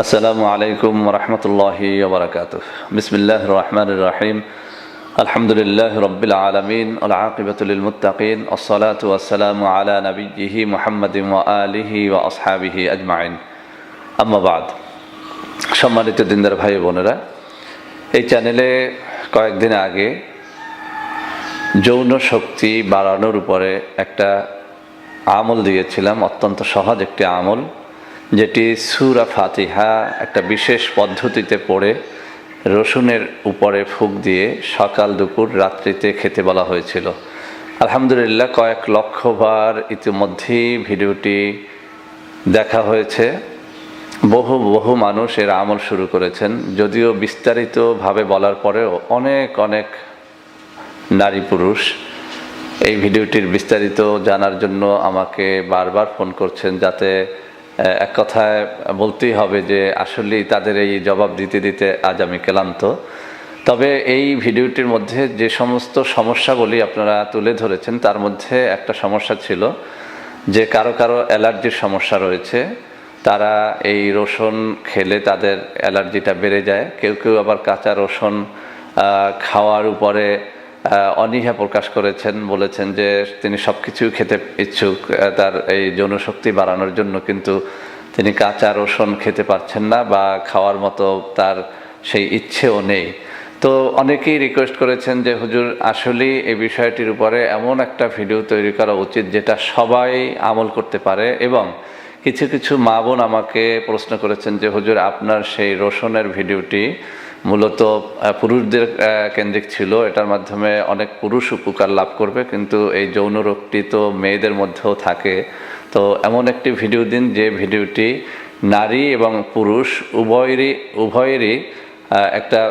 আসসালামু আলাইকুম রহমতুল্লাহি ওবরাকাতুহ। বিসমিল্লাহির রহমানির রহিম। আলহামদুলিল্লাহি রাব্বিল আলামিন ওয়াল আকিবাতু লিল মুত্তাকিন ওয়াসসালাতু ওয়াসসালামু আলা নাবিয়্যিহি মুহাম্মাদিন ওয়া আলিহি ওয়া আসহাবিহি আজমাইন। আম্মা বাদ। সম্মানিত দিনদার ভাই বোনেরা, এই চ্যানেলে কয়েকদিন আগে যৌন শক্তি বাড়ানোর উপরে একটা আমল দিয়েছিলাম, অত্যন্ত সহজ একটি আমল, যেটি সূরা ফাতিহা একটা বিশেষ পদ্ধতিতে পড়ে রসুনের উপরে ফুঁক দিয়ে সকাল দুপুর রাত্রিতে খেতে বলা হয়েছিল। আলহামদুলিল্লাহ কয়েক লক্ষবার ইতিমধ্যেই ভিডিওটি দেখা হয়েছে। বহু বহু মানুষ এর আমল শুরু করেছেন, যদিও বিস্তারিতভাবে বলার পরেও অনেক অনেক নারী পুরুষ এই ভিডিওটির বিস্তারিত জানার জন্য আমাকে বারবার ফোন করছেন, যাতে এক কথায় বলতেই হবে যে আসলেই তাদের এই জবাব দিতে দিতে আজ আমি ক্লান্ত। তবে এই ভিডিওটির মধ্যে যে সমস্ত সমস্যাগুলি আপনারা তুলে ধরেছেন, তার মধ্যে একটা সমস্যা ছিল যে কারো কারো অ্যালার্জির সমস্যা রয়েছে, তারা এই রসুন খেলে তাদের অ্যালার্জিটা বেড়ে যায়। কেউ কেউ আবার কাঁচা রসুন খাওয়ার উপরে অনীহা প্রকাশ করেছেন, বলেছেন যে তিনি সব কিছুই খেতে ইচ্ছুক তার এই যৌনশক্তি বাড়ানোর জন্য, কিন্তু তিনি কাঁচা রসুন খেতে পারছেন না বা খাওয়ার মতো তার সেই ইচ্ছেও নেই। তো অনেকেই রিকোয়েস্ট করেছেন যে হুজুর আসলেই এই বিষয়টির উপরে এমন একটা ভিডিও তৈরি করা উচিত যেটা সবাই আমল করতে পারে। এবং কিছু কিছু মা বোন আমাকে প্রশ্ন করেছেন যে হুজুর আপনার সেই রসুনের ভিডিওটি মূলত পুরুষদের কেন্দ্রিক ছিল, এটার মাধ্যমে অনেক পুরুষ উপকার লাভ করবে, কিন্তু এই যৌন রোগটি তো মেয়েদের মধ্যেও থাকে। তো এমন একটি ভিডিও দিন যে ভিডিওটি নারী এবং পুরুষ উভয়েরই একটা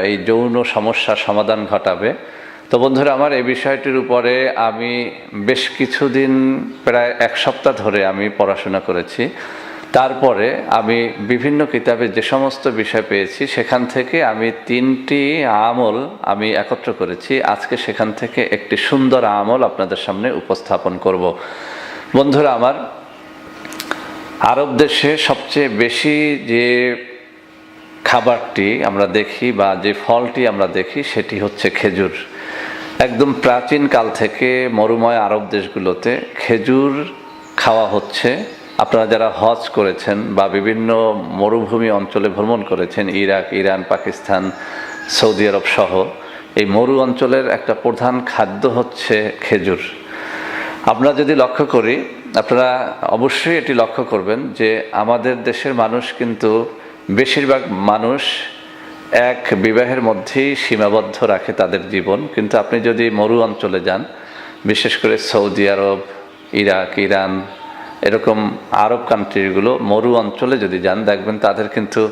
এই যৌন সমস্যার সমাধান ঘটাবে। তো বন্ধুরা আমার, এই বিষয়টির উপরে আমি বেশ কিছুদিন, প্রায় এক সপ্তাহ ধরে আমি পড়াশোনা করেছি। তারপরে আমি বিভিন্ন কিতাবে যে সমস্ত বিষয় পেয়েছি, সেখান থেকে আমি 3টি আমল আমি একত্র করেছি। আজকে সেখান থেকে একটি সুন্দর আমল আপনাদের সামনে উপস্থাপন করব। বন্ধুরা আমার, আরব দেশে সবচেয়ে বেশি যে খাবারটি আমরা দেখি বা যে ফলটি আমরা দেখি, সেটি হচ্ছে খেজুর। একদম প্রাচীন কাল থেকে মরুময় আরব দেশগুলোতে খেজুর খাওয়া হচ্ছে। আপনারা যারা হজ করেছেন বা বিভিন্ন মরুভূমি অঞ্চলে ভ্রমণ করেছেন, ইরাক, ইরান, পাকিস্তান, সৌদি আরব সহ, এই মরু অঞ্চলের একটা প্রধান খাদ্য হচ্ছে খেজুর। আমরা যদি লক্ষ্য করি, আপনারা অবশ্যই এটি লক্ষ্য করবেন যে আমাদের দেশের মানুষ কিন্তু বেশিরভাগ মানুষ এক বিবাহের মধ্যেই সীমাবদ্ধ রাখে তাদের জীবন। কিন্তু আপনি যদি মরু অঞ্চলে যান, বিশেষ করে সৌদি আরব, ইরাক, ইরান, এরকম আরব কান্ট্রিগুলো মরু অঞ্চলে যদি যান, দেখবেন তাদের কিন্তু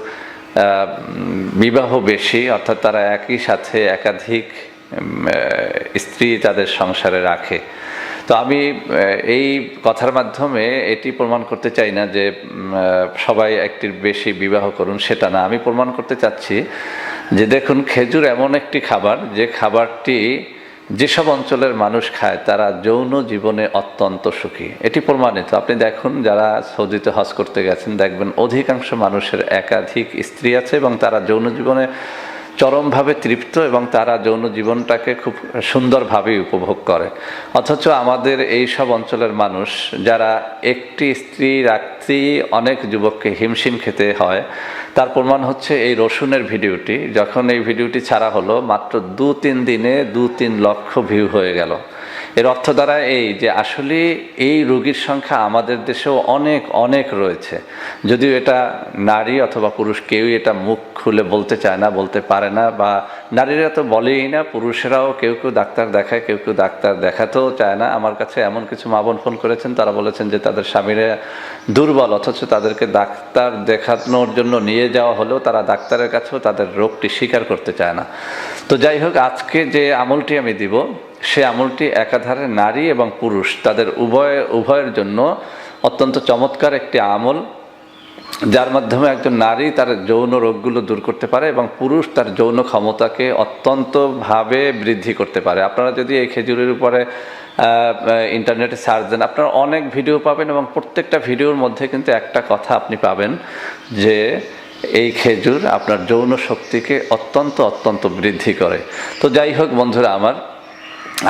বিবাহ বেশি, অর্থাৎ তারা একই সাথে একাধিক স্ত্রী তাদের সংসারে রাখে। তো আমি এই কথার মাধ্যমে এটি প্রমাণ করতে চাই না যে সবাই একটির বেশি বিবাহ করুন, সেটা না। আমি প্রমাণ করতে চাচ্ছি যে দেখুন, খেজুর এমন একটি খাবার যে খাবারটি যেসব অঞ্চলের মানুষ খায় তারা যৌন জীবনে অত্যন্ত সুখী। এটি প্রমাণিত। আপনি দেখুন, যারা সৌদিতে হজ করতে গেছেন, দেখবেন অধিকাংশ মানুষের একাধিক স্ত্রী আছে এবং তারা যৌন জীবনে চরমভাবে তৃপ্ত এবং তারা যৌন জীবনটাকে খুব সুন্দরভাবে উপভোগ করে। অথচ আমাদের এই সব অঞ্চলের মানুষ যারা একটি স্ত্রী রাখতেই অনেক যুবককে হিমশিম খেতে হয়, তার প্রমাণ হচ্ছে এই রসুনের ভিডিওটি। যখন এই ভিডিওটি ছাড়া হলো, মাত্র 2-3 দিনে 2-3 লক্ষ ভিউ হয়ে গেল। এর অর্থ দ্বারা এই যে আসলে এই রোগীর সংখ্যা আমাদের দেশেও অনেক অনেক রয়েছে। যদিও এটা নারী অথবা পুরুষ কেউই এটা মুখ খুলে বলতে চায় না, বলতে পারে না, বা নারীরা তো বলেই না, পুরুষেরাও কেউ কেউ ডাক্তার দেখায়, কেউ কেউ ডাক্তার দেখাতেও চায় না। আমার কাছে এমন কিছু মা বোন ফোন করেছেন, তারা বলেছেন যে তাদের স্বামীরা দুর্বল, অথচ তাদেরকে ডাক্তার দেখানোর জন্য নিয়ে যাওয়া হলেও তারা ডাক্তারের কাছেও তাদের রোগটি স্বীকার করতে চায় না। তো যাই হোক, আজকে যে আমলটি আমি দিব, সে আমলটি একাধারে নারী এবং পুরুষ তাদের উভয়ের জন্য অত্যন্ত চমৎকার একটি আমল, যার মাধ্যমে একজন নারী তার যৌন রোগগুলো দূর করতে পারে এবং পুরুষ তার যৌন ক্ষমতাকে অত্যন্তভাবে বৃদ্ধি করতে পারে। আপনারা যদি এই খেজুরের উপরে ইন্টারনেটে সার্চ দেন, আপনারা অনেক ভিডিও পাবেন এবং প্রত্যেকটা ভিডিওর মধ্যে কিন্তু একটা কথা আপনি পাবেন যে এই খেজুর আপনার যৌন শক্তিকে অত্যন্ত অত্যন্ত বৃদ্ধি করে। তো যাই হোক বন্ধুরা আমার,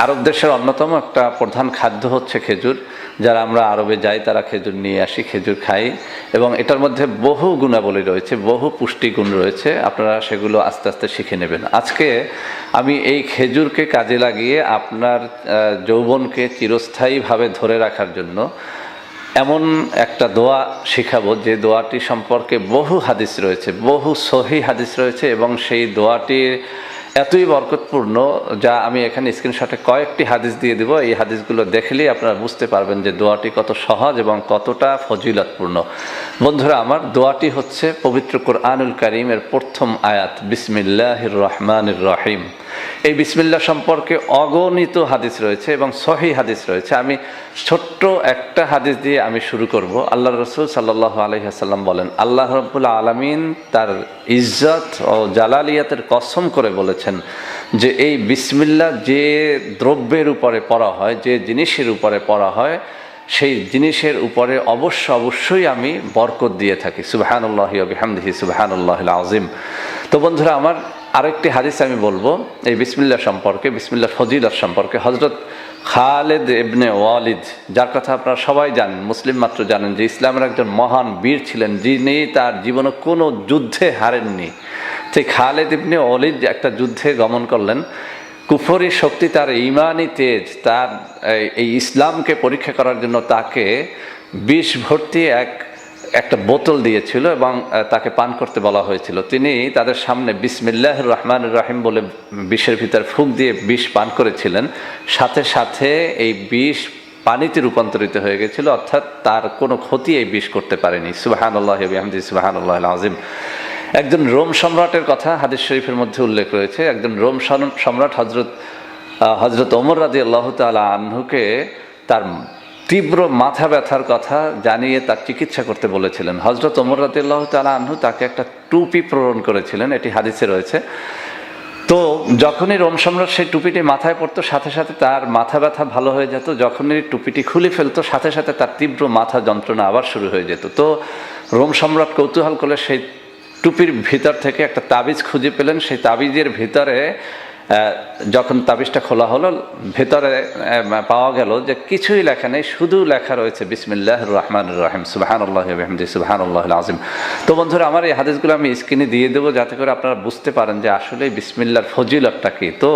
আরব দেশের অন্যতম একটা প্রধান খাদ্য হচ্ছে খেজুর। যারা আমরা আরবে যাই তারা খেজুর নিয়ে আসি, খেজুর খাই, এবং এটার মধ্যে বহু গুণাবলী রয়েছে, বহু পুষ্টিগুণ রয়েছে। আপনারা সেগুলো আস্তে আস্তে শিখে নেবেন। আজকে আমি এই খেজুরকে কাজে লাগিয়ে আপনার যৌবনকে চিরস্থায়ীভাবে ধরে রাখার জন্য এমন একটা দোয়া শিখাবো, যে দোয়াটি সম্পর্কে বহু হাদিস রয়েছে, বহু সহি হাদিস রয়েছে, এবং সেই দোয়াটির এতই বরকতপূর্ণ যা আমি এখানে স্ক্রিনশটে কয়েকটি হাদিস দিয়ে দেব। এই হাদিসগুলো দেখলেই আপনারা বুঝতে পারবেন যে দোয়াটি কত সহজ এবং কতটা ফজিলতপূর্ণ। বন্ধুরা আমার, দোয়াটি হচ্ছে পবিত্র কোরআনুল কারীমের প্রথম আয়াত, বিসমিল্লাহির রহমানির রহিম। এই বিসমিল্লাহ সম্পর্কে অগণিত হাদিস রয়েছে এবং সহিহ হাদিস রয়েছে। আমি ছোট্ট একটা হাদিস দিয়ে আমি শুরু করব। আল্লাহ রসুল সাল্লাল্লাহু আলাইহি ওয়াসাল্লাম বলেন, আল্লাহ রাব্বুল আলামিন তার ইজ্জত ও জালালিয়াতের কসম করে বলেছেন যে এই বিসমিল্লাহ যে দ্রব্যের উপরে পড়া হয়, যে জিনিসের উপরে পড়া হয়, সেই জিনিসের উপরে অবশ্যই আমি বরকত দিয়ে থাকি। সুবহানাল্লাহি ওয়া বিহামদিহি সুবহানাল্লাহিল আযীম। তো বন্ধুরা আমার, আরেকটি হাদিস আমি বলবো এই বিসমিল্লাহ সম্পর্কে, বিসমিল্লাহর ফজিলত সম্পর্কে। হযরত খালিদ ইবনে ওয়ালিদ, যার কথা আপনারা সবাই জানেন, মুসলিম মাত্র জানেন, যে ইসলামের একজন মহান বীর ছিলেন, যিনি তার জীবনে কোনো যুদ্ধে হারেননি। সেই খালিদ ইবনে ওয়ালিদ একটা যুদ্ধে গমন করলেন। কুফরি শক্তি, তার ঈমানি তেজ, তার এই ইসলামকে পরীক্ষা করার জন্য তাকে বিষ ভর্তি একটা বোতল দিয়েছিল এবং তাকে পান করতে বলা হয়েছিল। তিনি তাদের সামনে বিসমিল্লাহির রহমানির রহিম বলে বিষের ভিতর ফুঁক দিয়ে বিষ পান করেছিলেন। সাথে সাথে এই বিষ পানিতে রূপান্তরিত হয়ে গেছিল, অর্থাৎ তার কোনো ক্ষতি এই বিষ করতে পারেনি। সুবহানাল্লাহি ওয়া বিহামদিহি সুবহানাল্লাহিল আযীম। একজন রোম সম্রাটের কথা হাদিস শরীফের মধ্যে উল্লেখ রয়েছে। একজন রোম সম্রাট হযরত ওমর রাদিয়াল্লাহু তাআলা আনহুকে তার তীব্র মাথা ব্যথার কথা জানিয়ে তার চিকিৎসা করতে বলেছিলেন। হযরত ওমর রাদিয়াল্লাহু তাআলা আনহু তাকে একটা টুপি প্রেরণ করেছিলেন, এটি হাদিসে রয়েছে। তো যখনই রোম সম্রাট সেই টুপিটি মাথায় পড়তো, সাথে সাথে তার মাথা ব্যথা ভালো হয়ে যেত। যখনই টুপিটি খুলে ফেলতো, সাথে সাথে তার তীব্র মাথা যন্ত্রণা আবার শুরু হয়ে যেত। তো রোম সম্রাট কৌতূহল করে সেই টুপির ভিতর থেকে একটা তাবিজ খুঁজে পেলেন। সেই তাবিজের ভিতরে যখন তাবিজটা খোলা হলো, ভেতরে পাওয়া গেল যে কিছুই লেখা নেই, শুধু লেখা রয়েছে বিসমিল্লাহির রহমানির রহিম সুবহানাল্লাহি ওয়া বিহামদিহি সুবহানাল্লাহিল আযীম। তো বন্ধুরা আমার, এই হাদিসগুলো আমি স্ক্রিনে দিয়ে দেবো যাতে করে আপনারা বুঝতে পারেন যে আসলে বিসমিল্লাহর ফজিলতটা কি। তো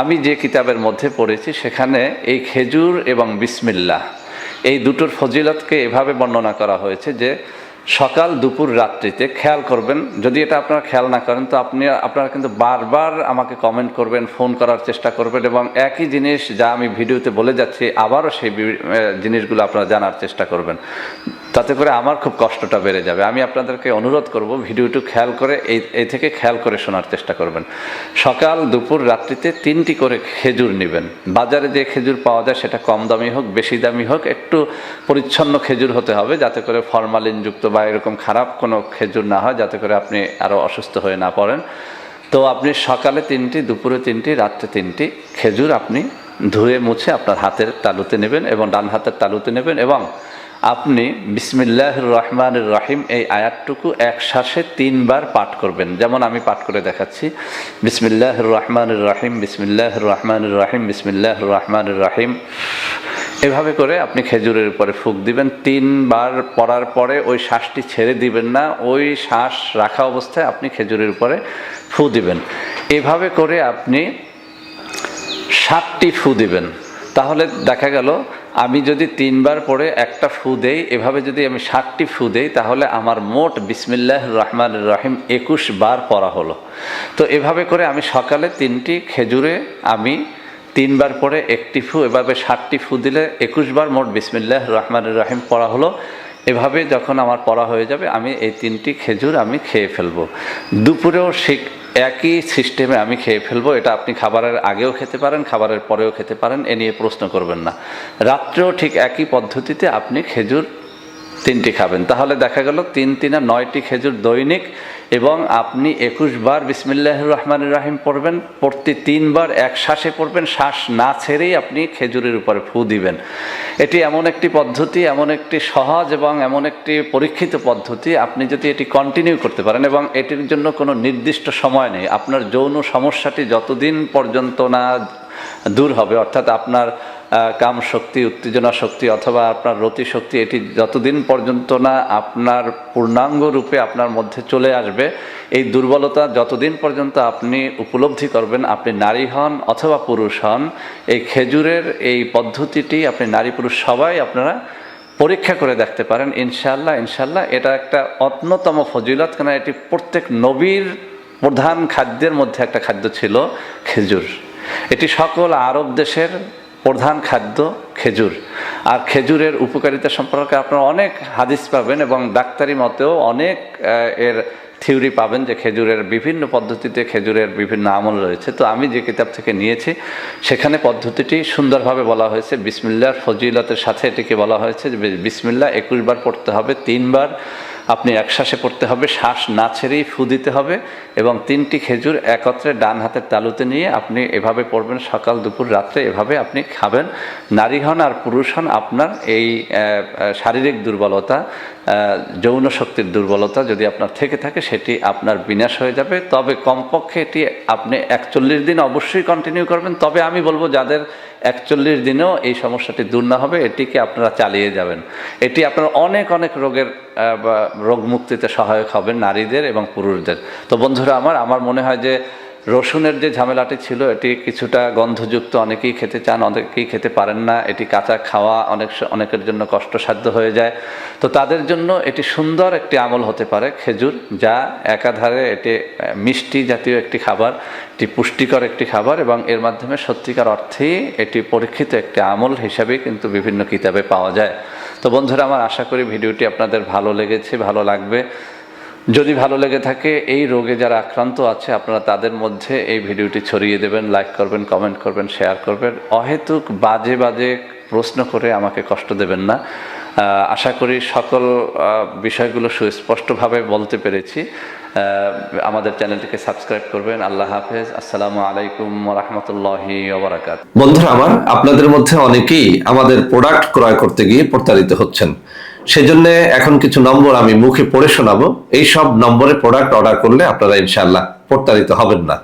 আমি যে কিতাবের মধ্যে পড়েছি সেখানে এই খেজুর এবং বিসমিল্লাহ এই দুটোর ফজিলতকে এভাবে বর্ণনা করা হয়েছে যে সকাল, দুপুর, রাত্রিতে খেয়াল করবেন। যদি এটা আপনারা খেয়াল না করেন তো আপনারা কিন্তু বারবার আমাকে কমেন্ট করবেন, ফোন করার চেষ্টা করবেন, এবং একই জিনিস যা আমি ভিডিওতে বলে যাচ্ছি আবারও সেই জিনিসগুলো আপনারা জানার চেষ্টা করবেন। তাতে করে আমার খুব কষ্টটা বেড়ে যাবে। আমি আপনাদেরকে অনুরোধ করব ভিডিওটি খেয়াল করে এই থেকে খেয়াল করে শোনার চেষ্টা করবেন। সকাল, দুপুর, রাত্রিতে 3টি করে খেজুর নেবেন। বাজারে যে খেজুর পাওয়া যায় সেটা কম দামি হোক, বেশি দামি হোক, একটু পরিচ্ছন্ন খেজুর হতে হবে, যাতে করে ফরমালিনযুক্ত বা এরকম খারাপ কোনো খেজুর না হয়, যাতে করে আপনি আরও অসুস্থ হয়ে না পড়েন। তো আপনি সকালে 3টি, দুপুরে 3টি, রাত্রে 3টি খেজুর আপনি ধুয়ে মুছে আপনার হাতের তালুতে নেবেন এবং ডান হাতের তালুতে নেবেন, এবং আপনি বিসমিল্লাহির রহমানির রহিম এই আয়াতটুকু এক শ্বাসে 3 বার পাঠ করবেন। যেমন আমি পাঠ করে দেখাচ্ছি, বিসমিল্লাহির রহমানির রহিম, বিসমিল্লাহির রহমানির রহিম, বিসমিল্লাহির রহমানির রহিম। এভাবে করে আপনি খেজুরের উপরে ফুঁক দিবেন। 3 বার পড়ার পরে ওই শ্বাসটি ছেড়ে দিবেন না, ওই শ্বাস রাখা অবস্থায় আপনি খেজুরের উপরে ফু দিবেন। এভাবে করে আপনি 7টি ফু দিবেন। তাহলে দেখা গেল আমি যদি 3 বার পরে একটা ফু দেই, এভাবে যদি আমি 7টি ফু দেই, তাহলে আমার মোট বিসমিল্লাহির রহমানির রহিম 21 বার পড়া হলো। তো এভাবে করে আমি সকালে 3টি খেজুরে আমি 3 বার পরে একটি ফু, এভাবে 7টি ফু দিলে 21 বার মোট বিসমিল্লাহির রহমানির রহিম পড়া হলো। এভাবে যখন আমার পড়া হয়ে যাবে, আমি এই 3টি খেজুর আমি খেয়ে ফেলবো। দুপুরেও একই সিস্টেমে আমি খেয়ে ফেলবো। এটা আপনি খাবারের আগেও খেতে পারেন, খাবারের পরেও খেতে পারেন, এ নিয়ে প্রশ্ন করবেন না। রাত্রেও ঠিক একই পদ্ধতিতে আপনি খেজুর 3টি খাবেন। তাহলে দেখা গেল 3 3 9টি খেজুর দৈনিক, এবং আপনি 21 বার বিসমিল্লাহির রহমানির রহিম পড়বেন। প্রতি 3 বার এক শ্বাসে পড়বেন, শ্বাস না ছেড়েই আপনি খেজুরের উপরে ফু দিবেন। এটি এমন একটি পদ্ধতি, এমন একটি সহজ এবং এমন একটি পরীক্ষিত পদ্ধতি, আপনি যদি এটি কন্টিনিউ করতে পারেন, এবং এটির জন্য কোনো নির্দিষ্ট সময় নেই। আপনার যৌন সমস্যাটি যতদিন পর্যন্ত না দূর হবে, অর্থাৎ আপনার কাম শক্তি, উত্তেজনা শক্তি অথবা আপনার রতি শক্তি, এটি যতদিন পর্যন্ত না আপনার পূর্ণাঙ্গ রূপে আপনার মধ্যে চলে আসবে, এই দুর্বলতা যতদিন পর্যন্ত আপনি উপলব্ধি করবেন, আপনি নারী হন অথবা পুরুষ হন, এই খেজুরের এই পদ্ধতিটি আপনি নারী পুরুষ সবাই আপনারা পরীক্ষা করে দেখতে পারেন। ইনশাআল্লাহ ইনশাআল্লাহ এটা একটা অন্যতম ফজিলত, কেন এটি প্রত্যেক নবীর প্রধান খাদ্যের মধ্যে একটা খাদ্য ছিল খেজুর। এটি সকল আরব দেশের প্রধান খাদ্য খেজুর। আর খেজুরের উপকারিতা সম্পর্কে আপনারা অনেক হাদিস পাবেন, এবং ডাক্তারি মতেও অনেক এর থিওরি পাবেন যে খেজুরের বিভিন্ন পদ্ধতিতে খেজুরের বিভিন্ন আমল রয়েছে। তো আমি যে কিতাব থেকে নিয়েছি সেখানে পদ্ধতিটি সুন্দরভাবে বলা হয়েছে। বিসমিল্লাহর ফজিলতের সাথে এটিকে বলা হয়েছে যে বিসমিল্লাহ 21 বার পড়তে হবে, 3 বার আপনি এক শ্বাসে পড়তে হবে, শ্বাস না ছেড়েই ফু দিতে হবে, এবং 3টি খেজুর একত্রে ডান হাতের তালুতে নিয়ে আপনি এভাবে পড়বেন, সকাল দুপুর রাত্রে এভাবে আপনি খাবেন। নারী হন আর পুরুষ হন, আপনার এই শারীরিক দুর্বলতা, যৌন শক্তির দুর্বলতা যদি আপনার থেকে থাকে সেটি আপনার বিনাশ হয়ে যাবে। তবে কমপক্ষে এটি আপনি 41 দিন অবশ্যই কন্টিনিউ করবেন। তবে আমি বলবো যাদের 41 দিনেও এই সমস্যাটি দূর না হবে, এটিকে আপনারা চালিয়ে যাবেন। এটি আপনার অনেক অনেক রোগের রোগ মুক্তিতে সহায়ক হবে নারীদের এবং পুরুষদের। তো বন্ধুরা আমার মনে হয় যে রসুনের যে ঝামেলাটি ছিল এটি কিছুটা গন্ধযুক্ত, অনেকেই খেতে চান, অনেকেই খেতে পারেন না, এটি কাঁচা খাওয়া অনেকের জন্য কষ্টসাধ্য হয়ে যায়। তো তাদের জন্য এটি সুন্দর একটি আমল হতে পারে খেজুর, যা একাধারে এটি মিষ্টি জাতীয় একটি খাবার, এটি পুষ্টিকর একটি খাবার, এবং এর মাধ্যমে সত্যিকার অর্থেই এটি পরীক্ষিত একটি আমল হিসাবে কিন্তু বিভিন্ন কিতাবে পাওয়া যায়। তো বন্ধুরা আমার আশা করি ভিডিওটি আপনাদের ভালো লেগেছে, ভালো লাগবে। যদি ভালো লেগে থাকে, এই রোগে যারা আক্রান্ত আছে আপনারা তাদের মধ্যে এই ভিডিওটি ছড়িয়ে দেবেন, লাইক করবেন, কমেন্ট করবেন, শেয়ার করবেন। অহেতুক বাজে বাজে প্রশ্ন করে আমাকে কষ্ট দেবেন না। আশা করি সকল বিষয়গুলো সুস্পষ্টভাবে বলতে পেরেছি। আমাদের চ্যানেলটিকে সাবস্ক্রাইব করবেন। আল্লাহ হাফেজ। আসসালামু আলাইকুম ওয়া রাহমাতুল্লাহি ওয়া বারাকাতুহু। বন্ধুরা আমার, আপনাদের মধ্যে অনেকেই আমাদের প্রোডাক্ট ক্রয় করতে গিয়ে প্রতারিত হচ্ছেন। সেজন্য এখন কিছু নম্বর আমি মুখে পড়ে শোনাবো। এই সব নম্বরে প্রোডাক্ট অর্ডার করলে আপনারা ইনশাআল্লাহ প্রতারিত হবেন না।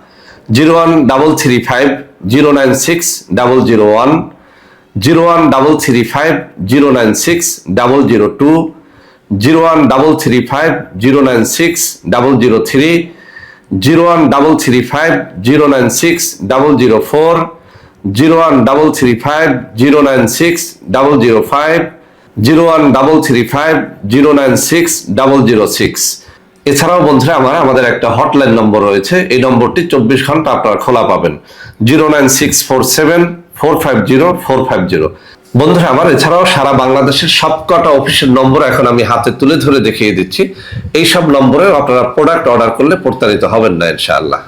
01335 096 001, 01335 096 002, 01335 096 003, 01335 096 004, 01335 096 005, 01335 096 006। এছাড়াও বন্ধুরা আমাদের একটা হটলাইন নম্বর রয়েছে। এই নম্বরটি 24 ঘন্টা আপনারা খোলা পাবেন। 09647 450 450। বন্ধুরা এছাড়াও সারা বাংলাদেশের সবকটা অফিসের নম্বর এখন আমি হাতে তুলে ধরে দেখিয়ে দিচ্ছি। এই সব নম্বরে আপনারা প্রোডাক্ট অর্ডার করলে প্রতারিত হবেন না ইনশাআল্লাহ।